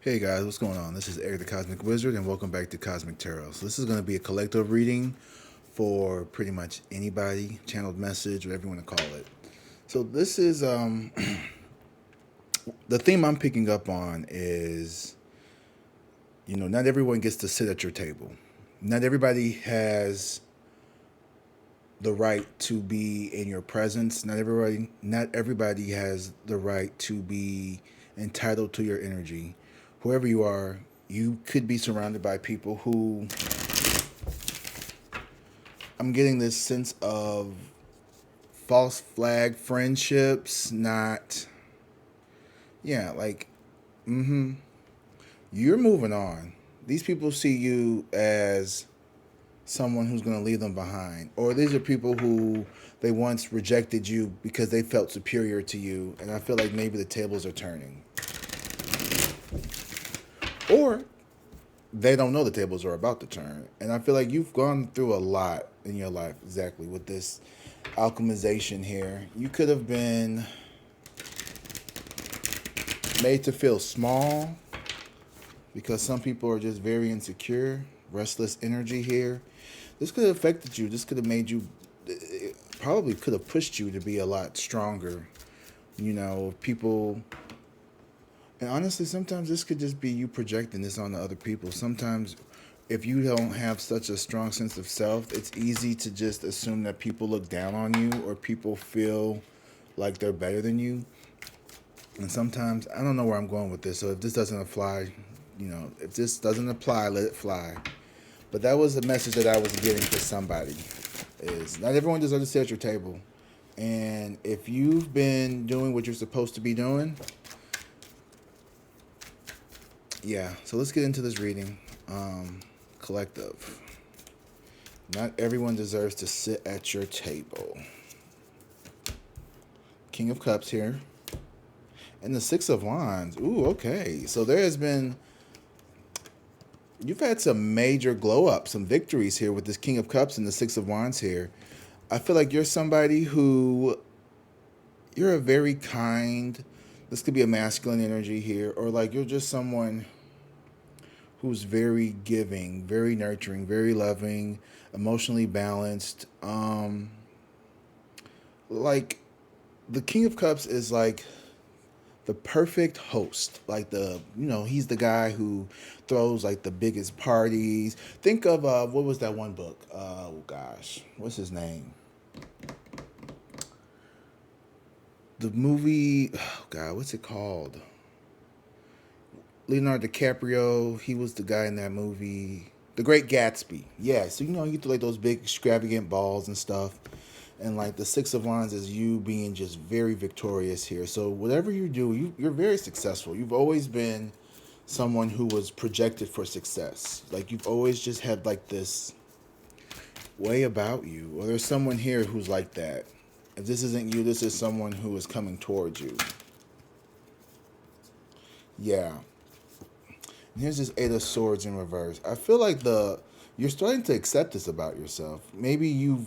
Hey guys, what's going on? This is Eric the Cosmic Wizard, and welcome back to Cosmic Tarot. So this is going to be a collective reading for pretty much anybody, channeled message, whatever you want to call it. So this is the theme I'm picking up on is, not everyone gets to sit at your table. Not everybody has the right to be in your presence. Not everybody has the right to be entitled to your energy. Whoever you are, you could be surrounded by people who, I'm getting this sense of false flag friendships, you're moving on. These people see you as someone who's going to leave them behind. Or these are people who they once rejected you because they felt superior to you, and I feel like maybe the tables are turning. Or they don't know the tables are about to turn. And I feel like you've gone through a lot in your life, exactly, with this alchemization here. You could have been made to feel small because some people are just very insecure, restless energy here. This could have affected you. This could have made you, it probably could have pushed you to be a lot stronger. People... And honestly, sometimes this could just be you projecting this on the other people. Sometimes if you don't have such a strong sense of self, it's easy to just assume that people look down on you or people feel like they're better than you. And sometimes, I don't know where I'm going with this, so if this doesn't apply, if this doesn't apply, let it fly. But that was the message that I was getting for somebody, is not everyone deserves to sit at your table. And if you've been doing what you're supposed to be doing, so let's get into this reading. Collective. Not everyone deserves to sit at your table. King of Cups here. And the Six of Wands. Ooh, okay. So you've had some major glow up, some victories here with this King of Cups and the Six of Wands here. I feel like you're somebody you're a very kind, this could be a masculine energy here, or like you're just someone who's very giving, very nurturing, very loving, emotionally balanced. Like the King of Cups is like the perfect host. Like he's the guy who throws like the biggest parties. Think of what was that one book? Oh gosh, what's his name? The movie, oh God, what's it called? Leonardo DiCaprio, he was the guy in that movie. The Great Gatsby. Yeah, so you throw like those big extravagant balls and stuff. And like the Six of Wands is you being just very victorious here. So whatever you do, you're very successful. You've always been someone who was projected for success. Like you've always just had like this way about you. Or there's someone here who's like that. If this isn't you, this is someone who is coming towards you. Yeah. And here's this Eight of Swords in reverse. I feel like you're starting to accept this about yourself. Maybe you've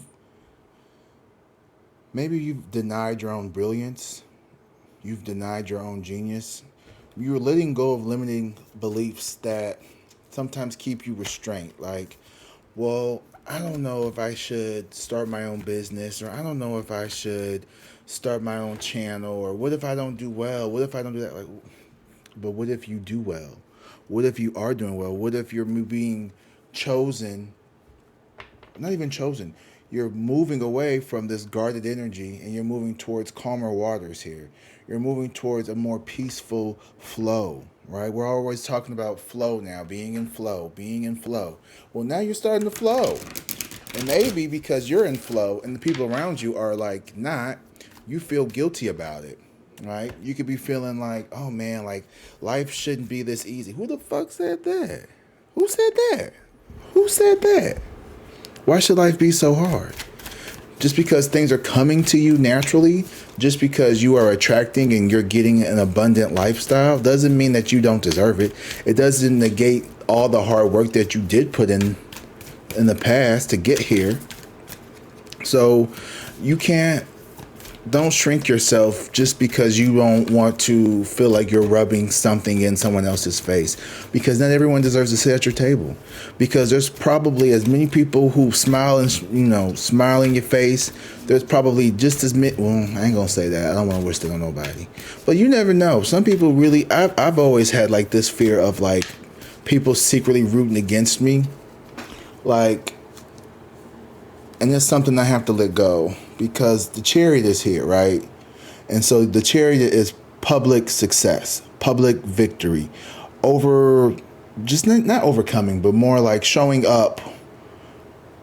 denied your own brilliance. You've denied your own genius. You're letting go of limiting beliefs that sometimes keep you restrained. Like, well, I don't know if I should start my own business, or I don't know if I should start my own channel, or what if I don't do well? What if I don't do that? Like, but what if you do well? What if you are doing well? What if you're being chosen? Not even chosen. You're moving away from this guarded energy and you're moving towards calmer waters here. You're moving towards a more peaceful flow, right? We're always talking about flow now, being in flow. Well, now you're starting to flow. And maybe because you're in flow and the people around you are like not, you feel guilty about it. Right? You could be feeling like, oh man, like life shouldn't be this easy. Who the fuck said that? Who said that? Why should life be so hard? Just because things are coming to you naturally, just because you are attracting and you're getting an abundant lifestyle, doesn't mean that you don't deserve it. It doesn't negate all the hard work that you did put in the past to get here. So you can't don't shrink yourself just because you don't want to feel like you're rubbing something in someone else's face, because not everyone deserves to sit at your table, because there's probably as many people who smile and smile in your face. There's probably just as many. Well, I ain't gonna say that. I don't want to wish that on nobody, but you never know. Some people really. I've always had like this fear of like people secretly rooting against me, like, and it's something I have to let go, because the Chariot is here, right? And so the Chariot is public success, public victory, over just not overcoming, but more like showing up,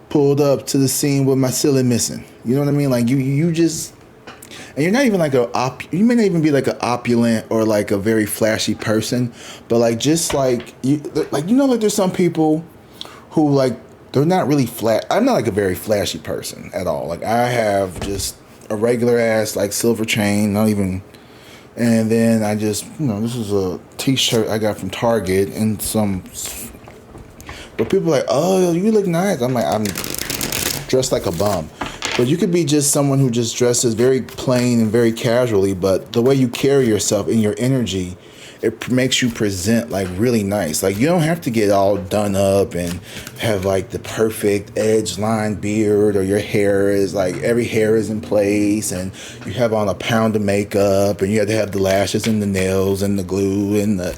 pulled up to the scene with my ceiling missing. You know what I mean? Like you just, and you're not even like you may not even be like an opulent or like a very flashy person, but like just like like there's some people who like, they're not really flat. I'm not like a very flashy person at all. Like I have just a regular ass like silver chain, not even. And then I just, this is a t-shirt I got from Target and some. But people are like, oh, you look nice. I'm like, I'm dressed like a bum. But you could be just someone who just dresses very plain and very casually. But the way you carry yourself in your energy, it makes you present like really nice. Like you don't have to get all done up and have like the perfect edge line beard, or your hair is like every hair is in place and you have on a pound of makeup and you have to have the lashes and the nails and the glue and the,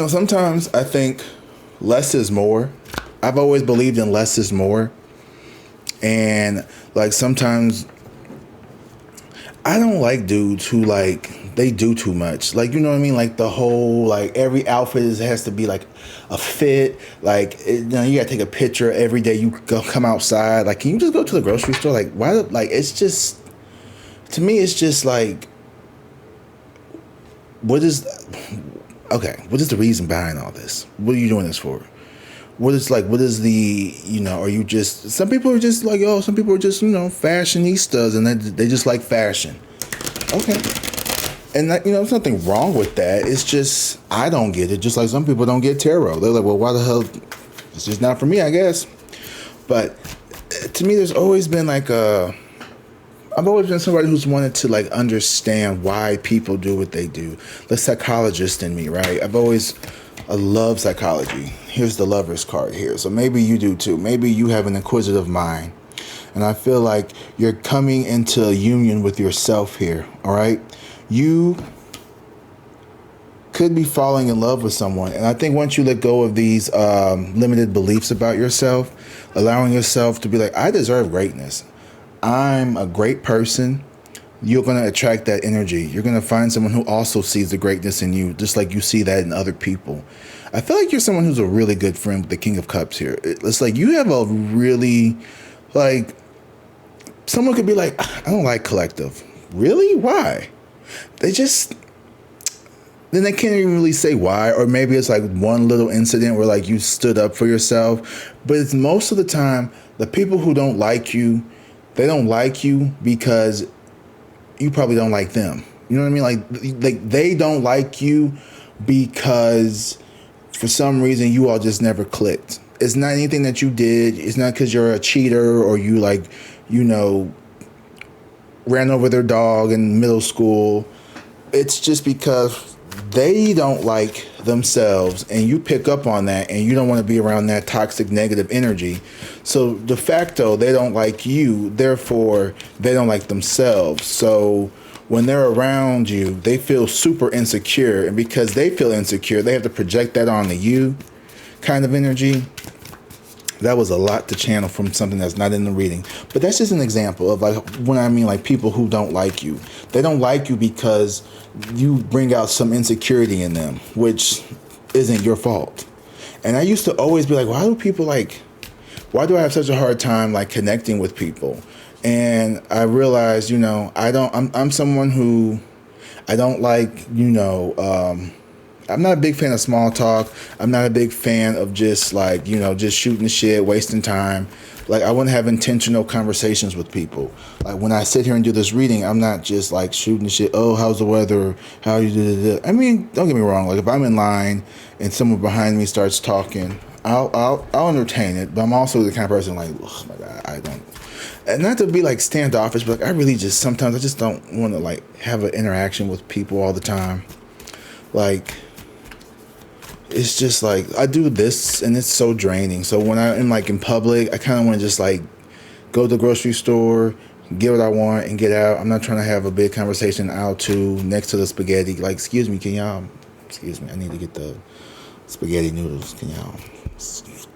sometimes I think less is more. I've always believed in less is more. And like sometimes I don't like dudes who like, they do too much. Like, you know what I mean? Like the whole, like every outfit has to be like a fit. Like, you gotta take a picture every day you come outside. Like, can you just go to the grocery store? Like, why? Like, it's just, to me, it's just like, what is the reason behind all this? What are you doing this for? What is the, are you just, some people are just like, some people are just, fashionistas and they just like fashion. Okay. And that, there's nothing wrong with that. It's just, I don't get it. Just like some people don't get tarot. They're like, well, why the hell? It's just not for me, I guess. But to me, there's always been like I've always been somebody who's wanted to like understand why people do what they do. The psychologist in me, right? I love psychology. Here's the Lover's card here. So maybe you do too. Maybe you have an inquisitive mind. And I feel like you're coming into a union with yourself here, all right? You could be falling in love with someone. And I think once you let go of these limited beliefs about yourself, allowing yourself to be like, I deserve greatness. I'm a great person. You're going to attract that energy. You're going to find someone who also sees the greatness in you, just like you see that in other people. I feel like you're someone who's a really good friend with the King of Cups here. It's like you have a really, like, someone could be like, I don't like collective. Really? Why? Then they can't even really say why. Or maybe it's like one little incident where like you stood up for yourself. But it's most of the time, the people who don't like you, they don't like you because you probably don't like them. You know what I mean? Like they don't like you because for some reason you all just never clicked. It's not anything that you did. It's not because you're a cheater or you like, ran over their dog in middle school. It's just because they don't like themselves and you pick up on that and you don't want to be around that toxic negative energy. So de facto, they don't like you. Therefore, they don't like themselves. So when they're around you, they feel super insecure. And because they feel insecure, they have to project that onto you kind of energy. That was a lot to channel from something that's not in the reading. But that's just an example of like when I mean like people who don't like you. They don't like you because you bring out some insecurity in them, which isn't your fault. And I used to always be like, why do I have such a hard time like connecting with people? And I realized, I'm someone who I don't like, I'm not a big fan of small talk. I'm not a big fan of just like, just shooting the shit, wasting time. Like I want to have intentional conversations with people. Like when I sit here and do this reading, I'm not just like shooting the shit. Oh, how's the weather? How you do? I mean, don't get me wrong. Like if I'm in line and someone behind me starts talking, I'll entertain it, but I'm also the kind of person like, oh my God, I don't. And not to be like standoffish, but like, I really just sometimes I just don't want to like have an interaction with people all the time. Like, it's just like I do this and it's so draining. So when I'm like in public, I kind of want to just like go to the grocery store, get what I want, and get out. I'm not trying to have a big conversation out to next to the spaghetti. Like, excuse me, excuse me, I need to get the spaghetti noodles. Can y'all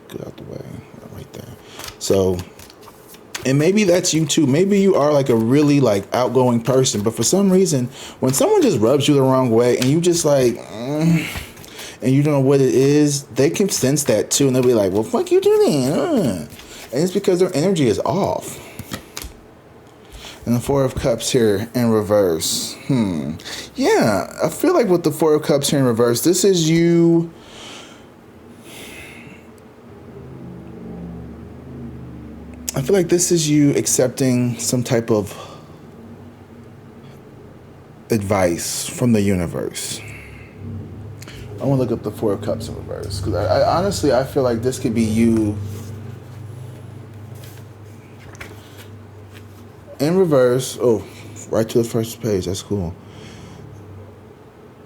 get out the way? Right there. So, and maybe that's you too. Maybe you are like a really like outgoing person, but for some reason, when someone just rubs you the wrong way and you just like, and you don't know what it is, they can sense that too. And they'll be like, well, fuck you do that. And it's because their energy is off. And the Four of Cups here in reverse. Yeah, I feel like with the Four of Cups here in reverse, this is you. I feel like this is you accepting some type of advice from the universe. I want to look up the Four of Cups in reverse because I honestly, I feel like this could be you in reverse. Oh, right to the first page. That's cool.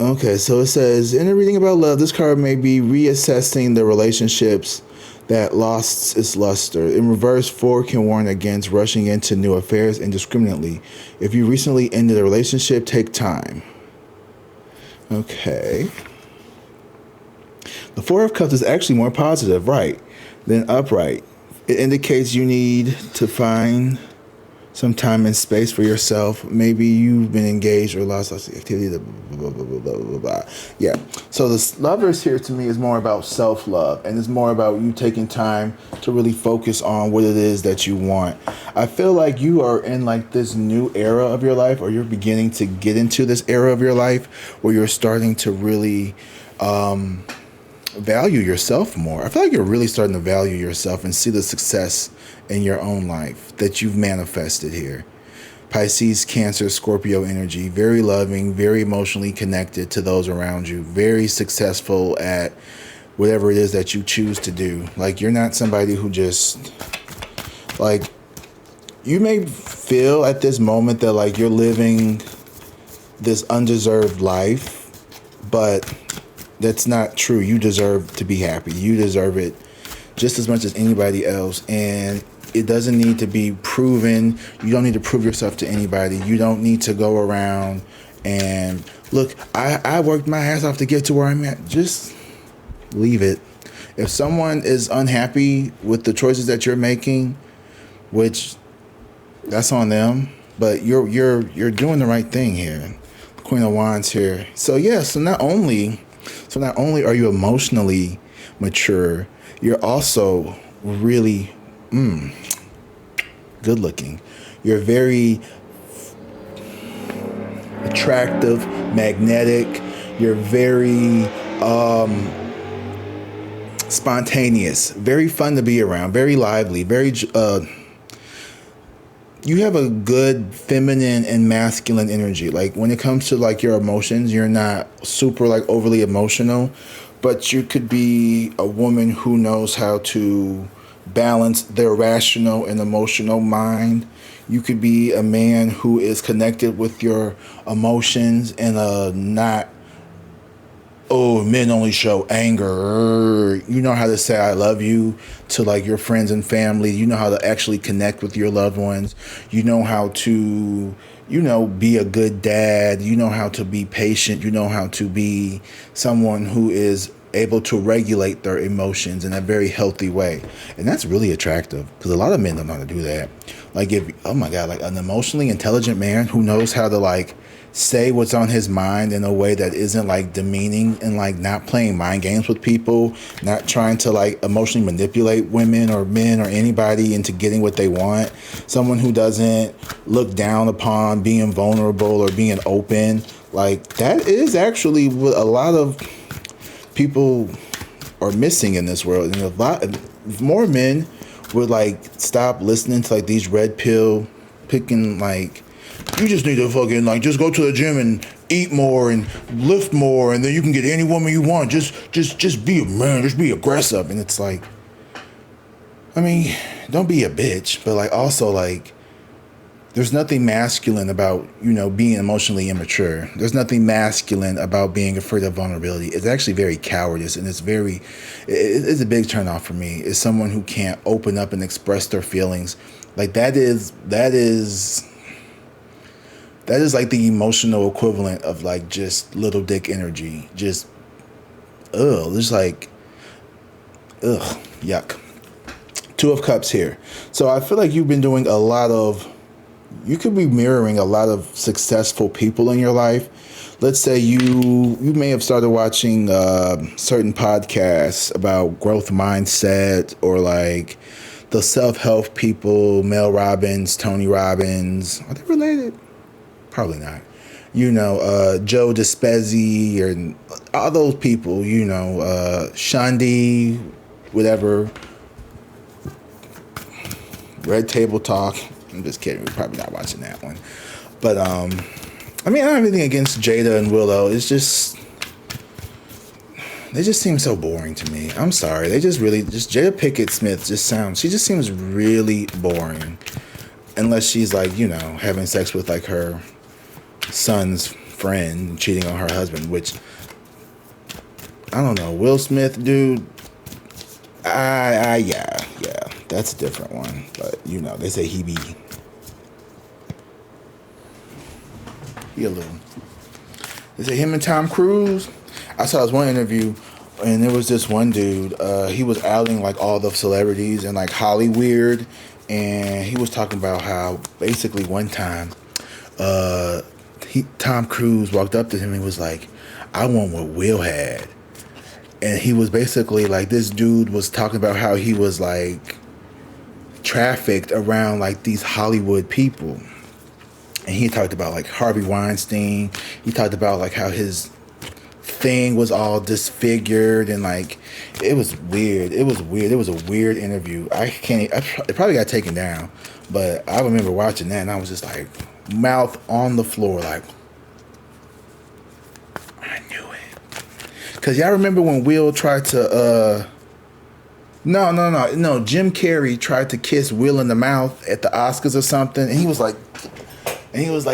Okay, so it says, in a reading about love, this card may be reassessing the relationships that lost its luster. In reverse, 4 can warn against rushing into new affairs indiscriminately. If you recently ended a relationship, take time. Okay. The Four of Cups is actually more positive, right, than upright. It indicates you need to find some time and space for yourself. Maybe you've been engaged or lost activity. Blah, blah, blah, blah, blah, blah. Yeah. So the Lovers here to me is more about self-love, and it's more about you taking time to really focus on what it is that you want. I feel like you are in like this new era of your life, or you're beginning to get into this era of your life where you're starting to really value yourself more. I feel like you're really starting to value yourself and see the success in your own life that you've manifested here. Pisces, Cancer, Scorpio energy, very loving, very emotionally connected to those around you, very successful at whatever it is that you choose to do. Like, you're not somebody who just, like, you may feel at this moment that like you're living this undeserved life, but that's not true. You deserve to be happy. You deserve it just as much as anybody else. And it doesn't need to be proven. You don't need to prove yourself to anybody. You don't need to go around and look, I worked my ass off to get to where I'm at. Just leave it. If someone is unhappy with the choices that you're making, which that's on them, but you're doing the right thing here. Queen of Wands here. So yeah, so not only are you emotionally mature, you're also really good looking. You're very attractive, magnetic. You're very spontaneous, very fun to be around, very lively, very you have a good feminine and masculine energy. Like when it comes to like your emotions, you're not super like overly emotional, but you could be a woman who knows how to balance their rational and emotional mind. You could be a man who is connected with your emotions and not, oh, men only show anger. You know how to say I love you to like your friends and family. You know how to actually connect with your loved ones. You know how to, be a good dad. You know how to be patient. You know how to be someone who is able to regulate their emotions in a very healthy way. And that's really attractive because a lot of men don't know how to do that. Like oh my God, like an emotionally intelligent man who knows how to like say what's on his mind in a way that isn't like demeaning and like not playing mind games with people, not trying to like emotionally manipulate women or men or anybody into getting what they want. Someone who doesn't look down upon being vulnerable or being open. Like that is actually what a lot of people are missing in this world. And if more men would like stop listening to like these red pill picking like, you just need to fucking like just go to the gym and eat more and lift more, and then you can get any woman you want. Just be a man. Just be aggressive. And it's like, I mean, don't be a bitch, but like also like, there's nothing masculine about, being emotionally immature. There's nothing masculine about being afraid of vulnerability. It's actually very cowardice, and it's a big turnoff for me. It's someone who can't open up and express their feelings. Like that is like the emotional equivalent of like just little dick energy. Just, yuck. Two of Cups here. So I feel like you've been doing you could be mirroring a lot of successful people in your life. Let's say you may have started watching certain podcasts about growth mindset, or like the self-help people, Mel Robbins, Tony Robbins. Are they related? Probably not. Joe Dispenza, or all those people, Shandi, whatever. Red Table Talk. I'm just kidding. We're probably not watching that one. But, I don't have anything against Jada and Willow. It's just, they just seem so boring to me. I'm sorry. Jada Pinkett Smith she just seems really boring. Unless she's like, having sex with like her son's friend, cheating on her husband, which, I don't know. Will Smith, dude, yeah, that's a different one. But, they say he a little. They say him and Tom Cruise. I saw this one interview, and there was this one dude. He was outing like all the celebrities and like Hollywood, and he was talking about how basically one time, Tom Cruise walked up to him and was like, "I want what Will had," and he was basically like, this dude was talking about how he was like trafficked around like these Hollywood people. And he talked about like Harvey Weinstein. He talked about like how his thing was all disfigured, and like it was weird. It was a weird interview. It probably got taken down, but I remember watching that and I was just like mouth on the floor, like, I knew it. Cause y'all remember when Will tried to no, Jim Carrey tried to kiss Will in the mouth at the Oscars or something, and he was like,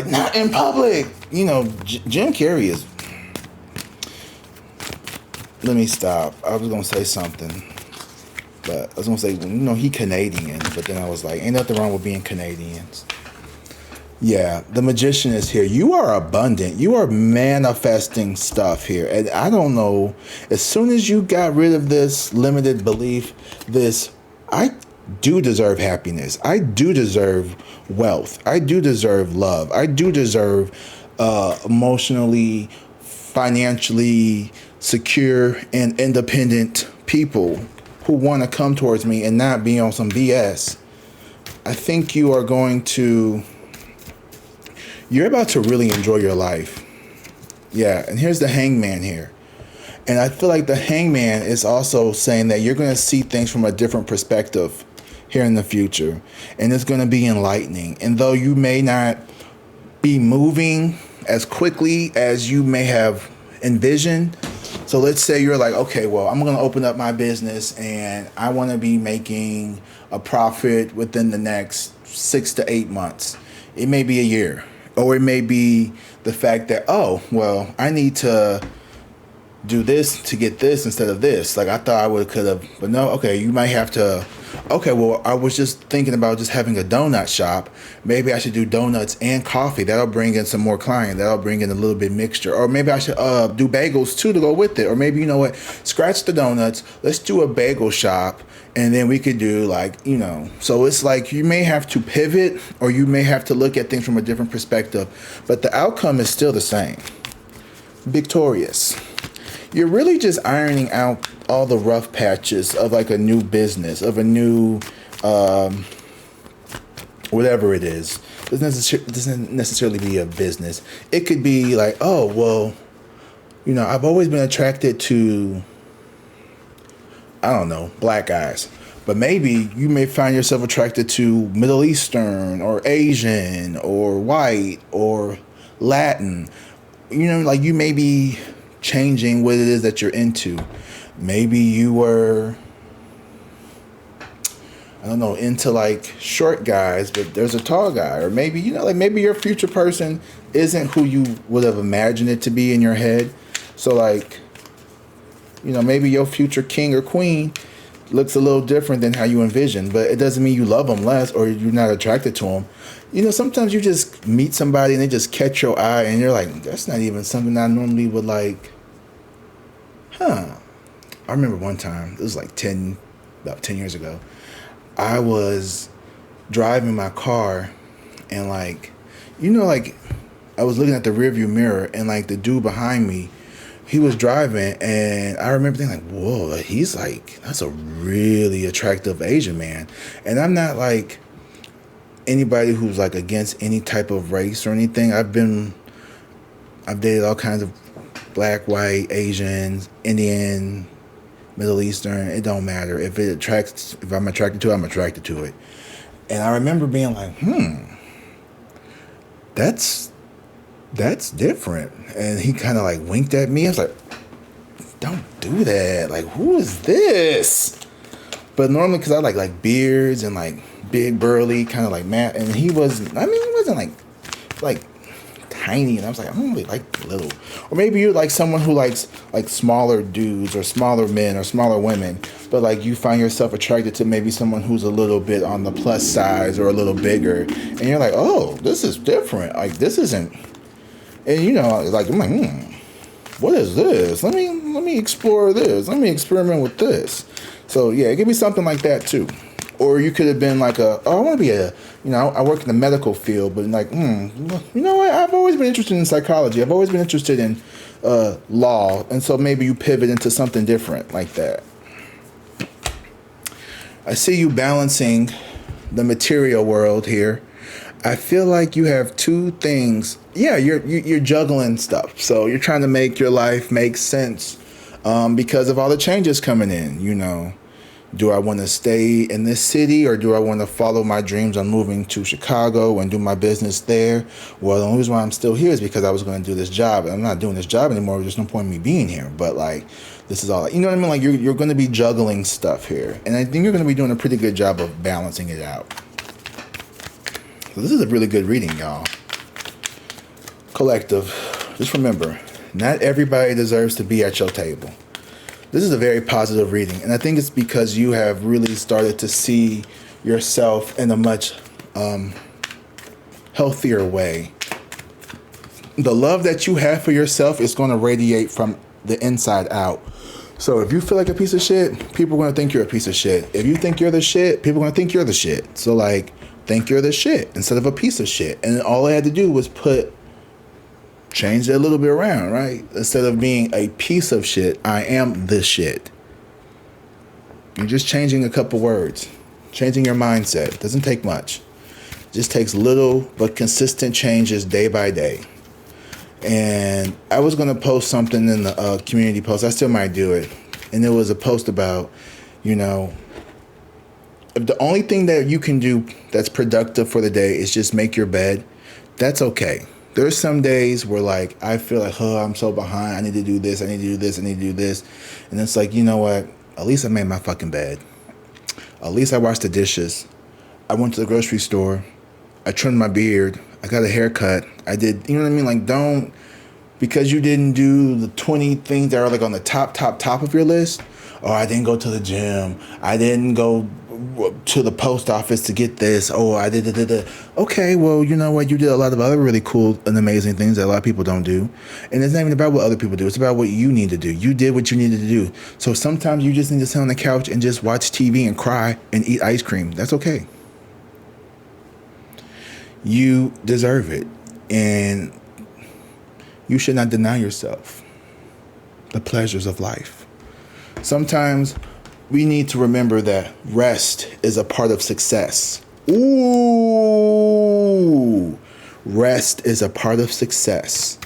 not in public. Jim Carrey is... Let me stop. I was going to say something. But I was going to say, he Canadian. But then I was like, ain't nothing wrong with being Canadians. Yeah, the Magician is here. You are abundant. You are manifesting stuff here. And I don't know, as soon as you got rid of this limited belief, I do deserve happiness. I do deserve wealth. I do deserve love. I do deserve emotionally, financially secure and independent people who want to come towards me and not be on some BS. I think you're about to really enjoy your life. Yeah, and here's the Hangman here. And I feel like the Hangman is also saying that you're going to see things from a different perspective here in the future. And it's going to be enlightening. And though you may not be moving as quickly as you may have envisioned. So let's say you're like, okay, well, I'm going to open up my business and I want to be making a profit within the next 6 to 8 months. It may be a year. Or it may be the fact that, I need to do this to get this instead of this. Like, I thought I could have, but no, okay, you might have to, okay, well, I was just thinking about just having a donut shop. Maybe I should do donuts and coffee. That'll bring in some more clients. That'll bring in a little bit mixture. Or maybe I should do bagels too to go with it. Or maybe, scratch the donuts. Let's do a bagel shop. And then we could do so it's like you may have to pivot or you may have to look at things from a different perspective. But the outcome is still the same. Victorious. You're really just ironing out all the rough patches of like a new business, of a new whatever it is. It doesn't necessarily be a business. It could be like, I've always been attracted to, I don't know, black guys. But maybe you may find yourself attracted to Middle Eastern or Asian or white or Latin. like you may be changing what it is that you're into. Maybe you were, I don't know, into like short guys, but there's a tall guy. Or maybe, like maybe your future person isn't who you would have imagined it to be in your head. So like, maybe your future king or queen looks a little different than how you envisioned, but it doesn't mean you love them less or you're not attracted to them. Sometimes you just meet somebody and they just catch your eye and you're like, that's not even something I normally would like. I remember one time, it was like about 10 years ago, I was driving my car and like, like I was looking at the rearview mirror and like the dude behind me, he was driving and I remember thinking like, whoa, he's like, that's a really attractive Asian man. And I'm not like anybody who's like against any type of race or anything. I've dated all kinds of black, white, Asians, Indian, Middle Eastern. It don't matter. If I'm attracted to it, I'm attracted to it. And I remember being like, that's different. And he kind of like winked at me. I was like, don't do that. Like, who is this? But normally, because I like beards and like big burly, kind of like Matt. And he wasn't like tiny. And I was like, I don't really like little. Or maybe you're like someone who likes like smaller dudes or smaller men or smaller women. But like you find yourself attracted to maybe someone who's a little bit on the plus size or a little bigger. And you're like, oh, this is different. Like this isn't. And like I'm like, what is this? Let me explore this. Let me experiment with this. So yeah, it could be something like that too. Or you could have been like I want to be I work in the medical field, but like, what? I've always been interested in psychology. I've always been interested in law. And so maybe you pivot into something different like that. I see you balancing the material world here. I feel like you have two things. Yeah, you're juggling stuff. So you're trying to make your life make sense because of all the changes coming in. Do I want to stay in this city or do I want to follow my dreams on moving to Chicago and do my business there? Well, the only reason why I'm still here is because I was going to do this job. And I'm not doing this job anymore. There's no point in me being here. But like, this is all, you know what I mean? Like you're going to be juggling stuff here. And I think you're going to be doing a pretty good job of balancing it out. So this is a really good reading, y'all. Collective, just remember, not everybody deserves to be at your table. This is a very positive reading, and I think it's because you have really started to see yourself in a much healthier way. The love that you have for yourself is going to radiate from the inside out. So if you feel like a piece of shit, people are going to think you're a piece of shit. If you think you're the shit, people are going to think you're the shit. So like, think you're the shit instead of a piece of shit. And all I had to do was change it a little bit around, right? Instead of being a piece of shit, I am the shit. You're just changing a couple words, changing your mindset. It doesn't take much. It just takes little but consistent changes day by day. And I was going to post something in the community post. I still might do it. And it was a post about, if the only thing that you can do that's productive for the day is just make your bed, that's okay. There's some days where like I feel like, I'm so behind. I need to do this. I need to do this. I need to do this. And it's like, you know what? At least I made my fucking bed. At least I washed the dishes. I went to the grocery store. I trimmed my beard. I got a haircut. I did, you know what I mean? Like because you didn't do the 20 things that are like on the top of your list. Oh, I didn't go to the gym. I didn't go to the post office to get this. Oh, I did. Okay, well, you know what? You did a lot of other really cool and amazing things that a lot of people don't do. And it's not even about what other people do. It's about what you need to do. You did what you needed to do. So sometimes you just need to sit on the couch and just watch TV and cry and eat ice cream. That's okay. You deserve it. And you should not deny yourself the pleasures of life. Sometimes we need to remember that rest is a part of success. Ooh, rest is a part of success.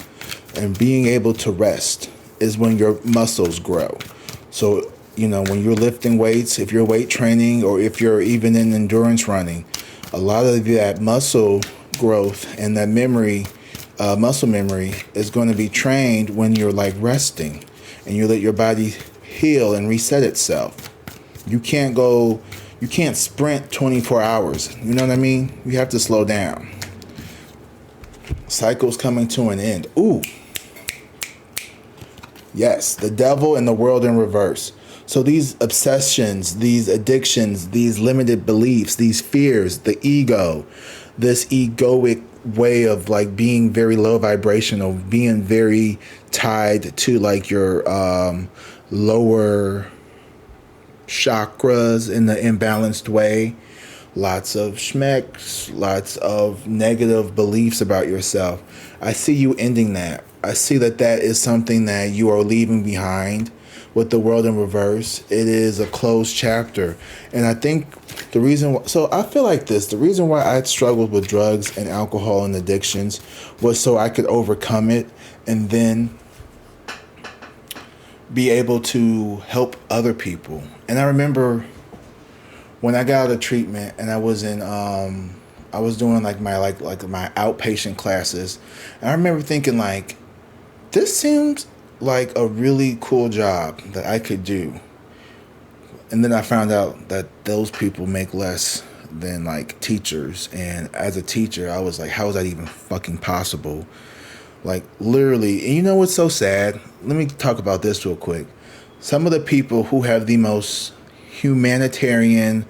And being able to rest is when your muscles grow. So, when you're lifting weights, if you're weight training or if you're even in endurance running, a lot of that muscle growth and that memory muscle memory is going to be trained when you're like resting and you let your body heal and reset itself. You can't sprint 24 hours. You know what I mean? You have to slow down. Cycles coming to an end. Ooh. Yes, the devil and the world in reverse. So these obsessions, these addictions, these limited beliefs, these fears, the ego, this egoic way of like being very low vibrational, being very tied to like your lower chakras in the imbalanced way. Lots of schmecks, lots of negative beliefs about yourself. I see you ending that. I see that is something that you are leaving behind with the world in reverse. It is a closed chapter. And I think the reason, so I feel like this, the reason why I struggled with drugs and alcohol and addictions was so I could overcome it and then be able to help other people. And I remember when I got out of treatment and I was in, I was doing like my outpatient classes. And I remember thinking like, this seems like a really cool job that I could do. And then I found out that those people make less than like teachers. And as a teacher, I was like, how is that even fucking possible? Like literally, and you know what's so sad? Let me talk about this real quick. Some of the people who have the most humanitarian,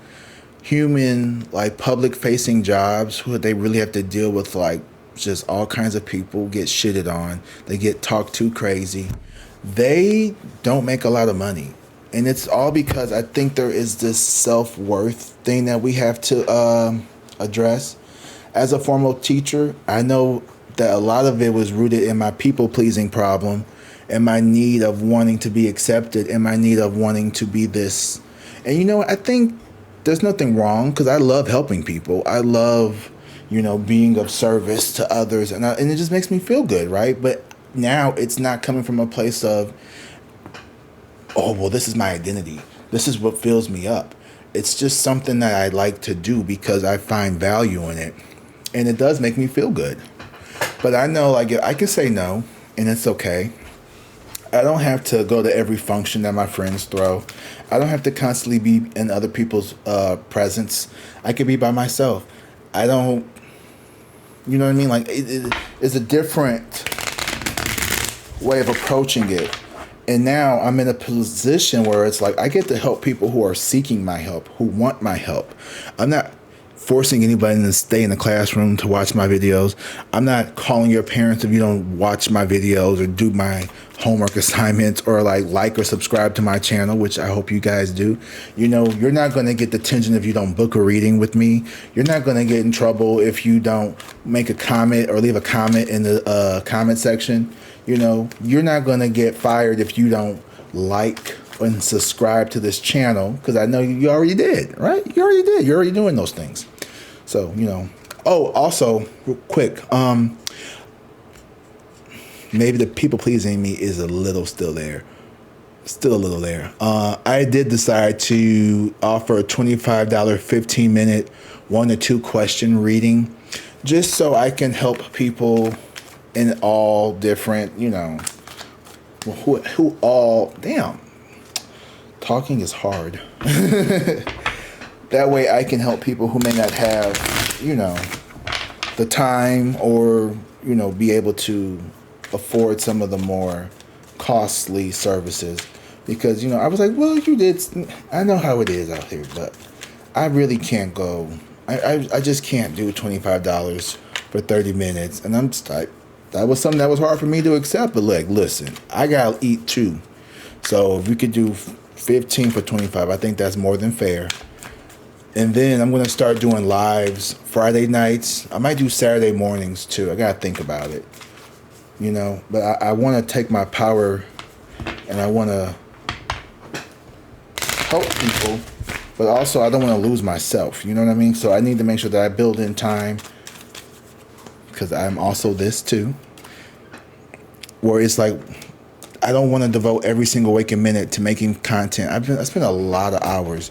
human, like public facing jobs, who they really have to deal with like just all kinds of people, get shitted on, they get talked to crazy. They don't make a lot of money. And it's all because I think there is this self-worth thing that we have to address. As a former teacher, I know that a lot of it was rooted in my people-pleasing problem and my need of wanting to be accepted and my need of wanting to be this. And you know what? I think there's nothing wrong because I love helping people. I love, being of service to others. And it just makes me feel good, right? But now it's not coming from a place of, oh, well, this is my identity. This is what fills me up. It's just something that I like to do because I find value in it. And it does make me feel good. But I know, like, I can say no, and it's okay. I don't have to go to every function that my friends throw. I don't have to constantly be in other people's presence. I could be by myself. I don't, you know what I mean? Like, it's a different way of approaching it. And now I'm in a position where it's like I get to help people who are seeking my help, who want my help. I'm not forcing anybody to stay in the classroom to watch my videos. I'm not calling your parents if you don't watch my videos or do my homework assignments or like or subscribe to my channel, which I hope you guys do. You're not going to get detention if you don't book a reading with me. You're not going to get in trouble if you don't make a comment or leave a comment in the comment section. You're not going to get fired if you don't like and subscribe to this channel, because I know you already did, right? You already did. You're already doing those things. So, Oh, also, real quick, maybe the people pleasing me is a little still there. Still a little there. I did decide to offer a $25 15-minute 1 to 2 question reading, just so I can help people in all different, who all, damn, talking is hard. That way I can help people who may not have, the time or, be able to afford some of the more costly services. Because, I was like, well, I know how it is out here, but I really can't go. I just can't do $25 for 30 minutes. And I'm just like, that was something that was hard for me to accept. But like, listen, I gotta eat too. So if we could do 15 for 25, I think that's more than fair. And then I'm gonna start doing lives Friday nights. I might do Saturday mornings too. I gotta think about it. But I want to take my power and I want to help people, but also I don't want to lose myself. You know what I mean? So I need to make sure that I build in time, because I'm also this too, where it's like I don't want to devote every single waking minute to making content. I spent a lot of hours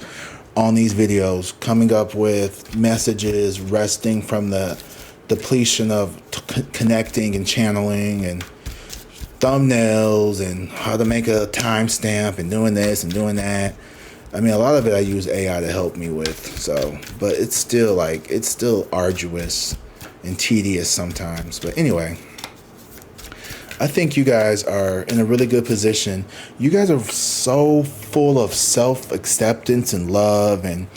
on these videos, coming up with messages, resting from the depletion of connecting and channeling and thumbnails and how to make a timestamp and doing this and doing that. I mean, a lot of it I use AI to help me with. So, but it's still arduous and tedious sometimes. But anyway, I think you guys are in a really good position. You guys are so full of self-acceptance and love, and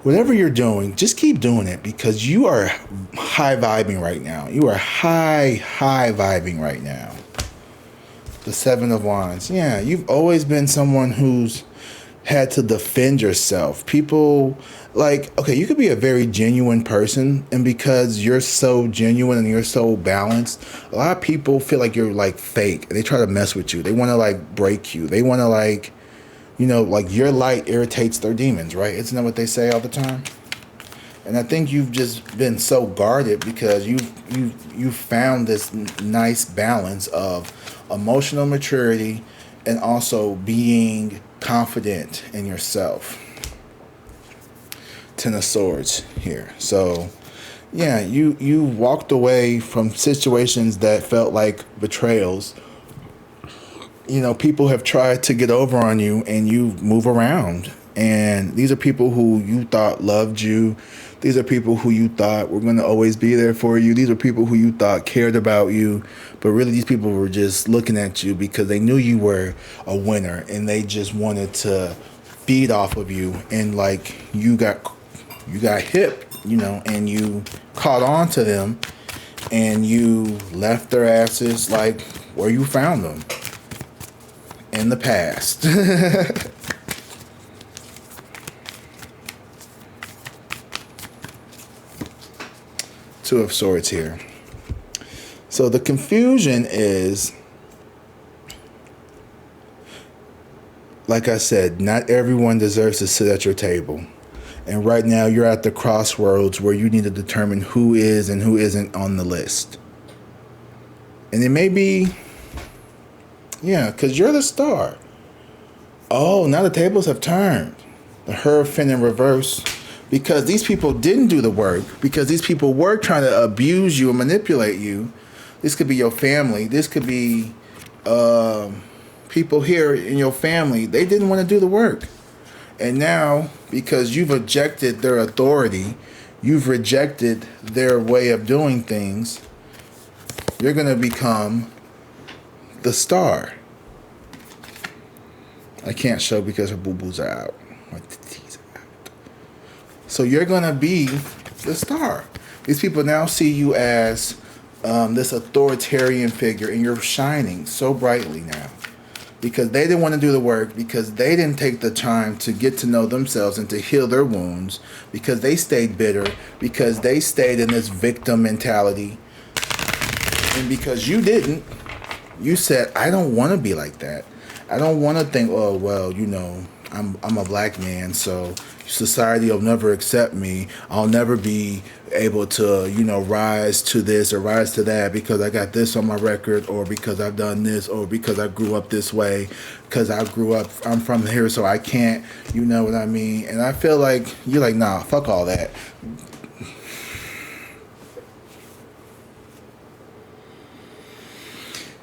whatever you're doing, just keep doing it, because you are high vibing right now. You are high vibing right now. The Seven of Wands. Yeah, you've always been someone who's had to defend yourself. People, like, okay, you could be a very genuine person, and because you're so genuine and you're so balanced, a lot of people feel like you're like fake. They try to mess with you. They want to like break you. They want to like, you know, like your light irritates their demons, right? Isn't that what they say all the time? And I think you've just been so guarded because you've found this nice balance of emotional maturity and also being confident in yourself. Ten of Swords here. So yeah, you walked away from situations that felt like betrayals. You know, people have tried to get over on you and you move around. And these are people who you thought loved you. These are people who you thought were going to always be there for you. These are people who you thought cared about you. But really, these people were just looking at you because they knew you were a winner and they just wanted to feed off of you. And like you got hip, you know, and you caught on to them and you left their asses like where you found them, in the past. Two of Swords here. So the confusion is, like I said, not everyone deserves to sit at your table. And right now you're at the crossroads where you need to determine who is and who isn't on the list. And it may be, yeah, because you're the star. Oh, now the tables have turned. The Hierophant in reverse. Because these people didn't do the work. Because these people were trying to abuse you and manipulate you. This could be your family. This could be people here in your family. They didn't want to do the work. And now, because you've rejected their authority, you've rejected their way of doing things, you're going to become the star. I can't show because her boo-boos are out. My titties are out. So you're going to be the star. These people now see you as this authoritarian figure, and you're shining so brightly now. Because they didn't want to do the work, because they didn't take the time to get to know themselves and to heal their wounds, because they stayed bitter, because they stayed in this victim mentality. And because you didn't, you said, I don't want to be like that. I don't want to think, oh, well, you know, I'm a black man, so society will never accept me. I'll never be able to, you know, rise to this or rise to that because I got this on my record, or because I've done this, or because I grew up this way, because I'm from here, so I can't, you know what I mean? And I feel like you're like, nah, fuck all that.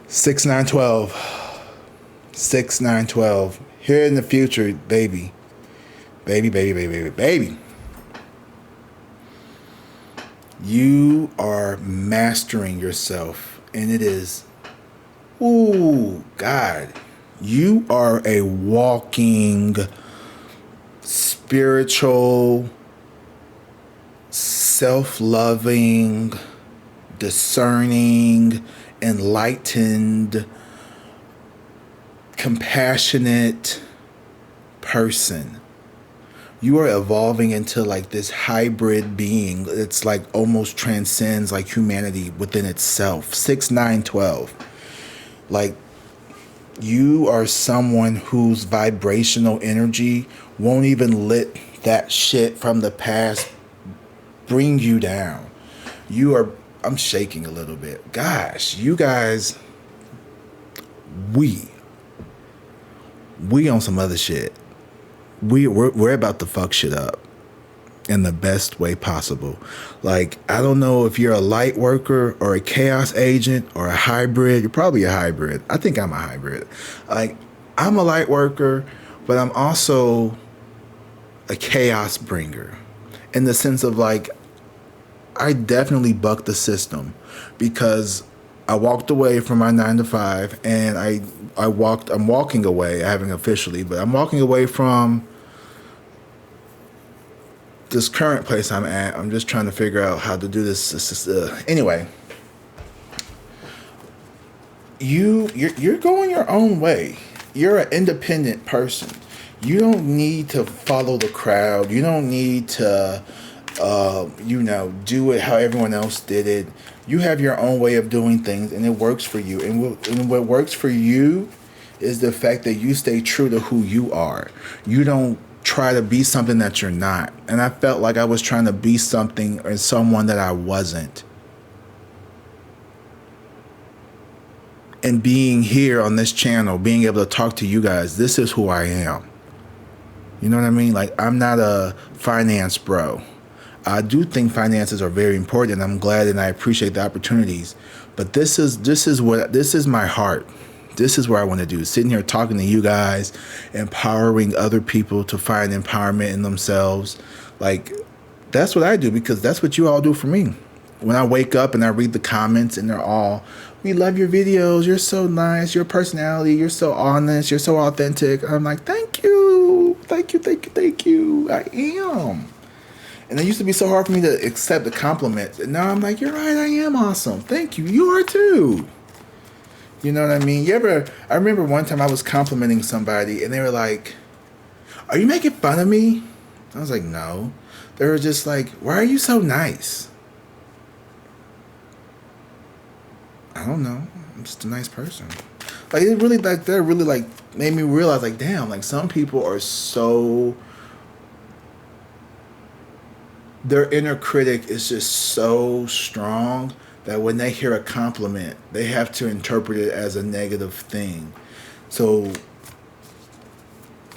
Six, 9, 12. 6, 9, 12. Here in the future, baby. Baby. You are mastering yourself. And it is, ooh, God. You are a walking, spiritual, self-loving, discerning, enlightened, compassionate person. You are evolving into like this hybrid being. It's like almost transcends like humanity within itself. 6, 9, 12. Like, you are someone whose vibrational energy won't even let that shit from the past bring you down. I'm shaking a little bit. Gosh, you guys, we on some other shit. We're about to fuck shit up. in the best way possible. Like, I don't know if you're a light worker or a chaos agent or a hybrid. You're probably a hybrid. I think I'm a hybrid. Like, I'm a light worker, but I'm also a chaos bringer, in the sense of like, I definitely bucked the system, because I walked away from my 9 to 5, and I'm walking away. I haven't officially, but I'm walking away from this current place I'm at. I'm just trying to figure out how to do this. Anyway, you're going your own way. You're an independent person. You don't need to follow the crowd. You don't need to, do it how everyone else did it. You have your own way of doing things, and it works for you. And what works for you is the fact that you stay true to who you are. You don't try to be something that you're not. And I felt like I was trying to be something or someone that I wasn't. And being here on this channel, being able to talk to you guys, this is who I am. You know what I mean? Like, I'm not a finance bro. I do think finances are very important, and I'm glad and I appreciate the opportunities. But this is my heart. This is where I want to do. Sitting here talking to you guys, empowering other people to find empowerment in themselves. Like, that's what I do, because that's what you all do for me. When I wake up and I read the comments, and they're all, "We love your videos. You're so nice. Your personality. You're so honest. You're so authentic." I'm like, thank you. Thank you, thank you, thank you. I am. And it used to be so hard for me to accept the compliments. And now I'm like, you're right, I am awesome. Thank you. You are too. You know what I mean? I remember one time I was complimenting somebody, and they were like, "Are you making fun of me?" I was like, no. They were just like, "Why are you so nice?" I don't know. I'm just a nice person. Like, it really, like, that really, like, made me realize, like, damn, like, some people are so, their inner critic is just so strong that when they hear a compliment, they have to interpret it as a negative thing. So,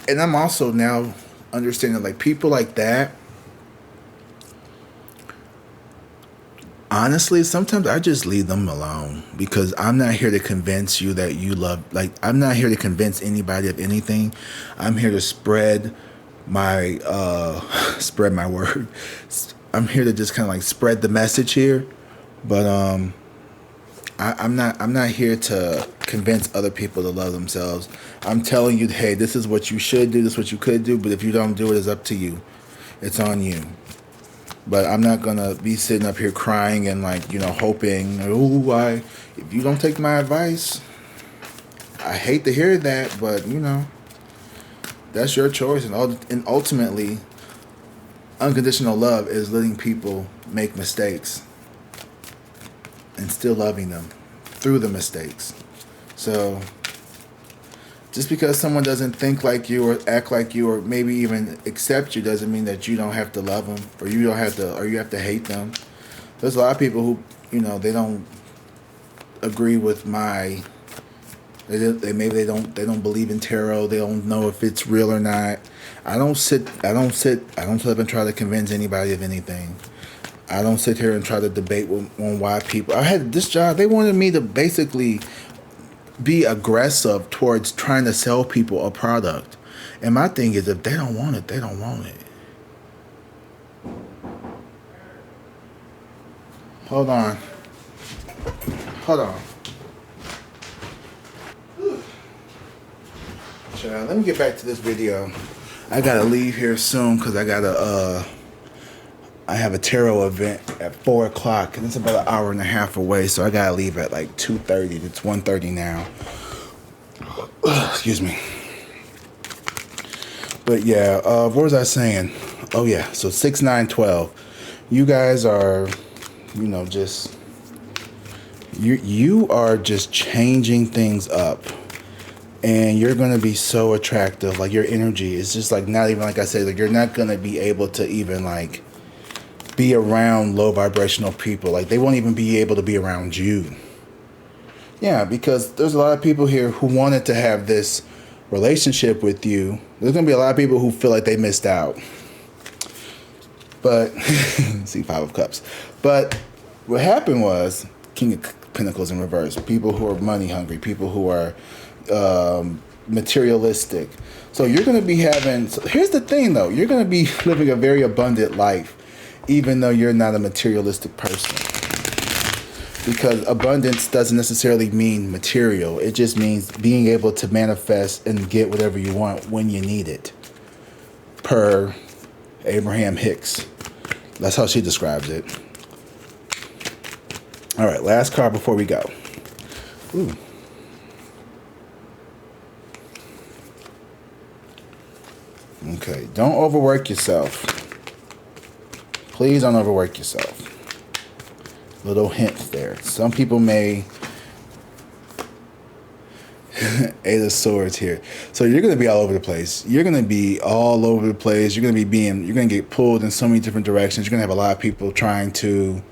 and I'm also now understanding, like, people like that, honestly, sometimes I just leave them alone, because I'm not here to convince you that you love, like, I'm not here to convince anybody of anything. I'm here to spread my word. I'm here to just kind of like spread the message here. But I'm not here to convince other people to love themselves. I'm telling you, hey, this is what you should do, this is what you could do, but if you don't do it, it's up to you. It's on you. But I'm not going to be sitting up here crying and, like, hoping, if you don't take my advice, I hate to hear that, but, that's your choice. And ultimately, unconditional love is letting people make mistakes and still loving them through the mistakes. So just because someone doesn't think like you or act like you or maybe even accept you doesn't mean that you don't have to love them, or you have to hate them. There's a lot of people who, they don't agree with my, they don't believe in tarot. They don't know if it's real or not. I don't sit up and try to convince anybody of anything. I don't sit here and try to debate on why people. I had this job. They wanted me to basically be aggressive towards trying to sell people a product. And my thing is, if they don't want it, they don't want it. Hold on. Child, let me get back to this video. I gotta leave here soon because I have a tarot event at 4 o'clock, and it's about an hour and a half away, so I gotta leave at like 2:30. It's 1:30 now. Excuse me. But yeah, what was I saying? Oh yeah, so 6, 9, 12. You guys are, just you are just changing things up. And you're going to be so attractive. Like, your energy is just like, not even, like I said, like, you're not going to be able to even like be around low vibrational people. Like, they won't even be able to be around you. Yeah, because there's a lot of people here who wanted to have this relationship with you. There's going to be a lot of people who feel like they missed out. But see, Five of Cups. But what happened was King of Pentacles in reverse. People who are money hungry, people who are materialistic. So you're going to be having, so here's the thing though, you're going to be living a very abundant life, even though you're not a materialistic person. Because abundance doesn't necessarily mean material. It just means being able to manifest and get whatever you want when you need it. Per Abraham Hicks. That's how she describes it. All right, last card before we go. Ooh. Okay, don't overwork yourself. Please don't overwork yourself. Little hint there. Some people may... Eight of Swords here. So you're going to be all over the place. You're going to be all over the place. You're going to get pulled in so many different directions. You're going to have a lot of people trying to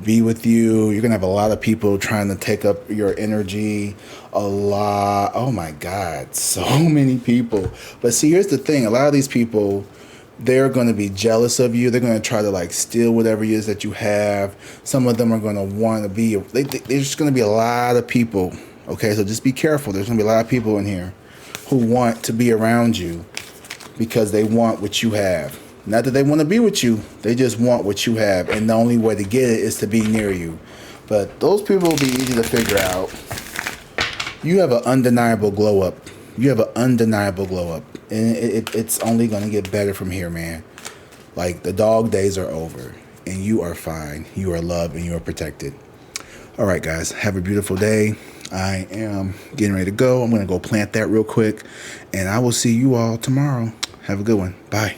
be with you. You're going to have a lot of people trying to take up your energy. A lot. Oh my God. So many people. But see, here's the thing. A lot of these people, they're going to be jealous of you. They're going to try to like steal whatever it is that you have. Some of them are going to want to be, there's just going to be a lot of people. Okay, so just be careful. There's going to be a lot of people in here who want to be around you because they want what you have. Not that they want to be with you. They just want what you have. And the only way to get it is to be near you. But those people will be easy to figure out. You have an undeniable glow up. You have an undeniable glow up. And it's only going to get better from here, man. Like, the dog days are over. And you are fine. You are loved and you are protected. All right, guys. Have a beautiful day. I am getting ready to go. I'm going to go plant that real quick. And I will see you all tomorrow. Have a good one. Bye.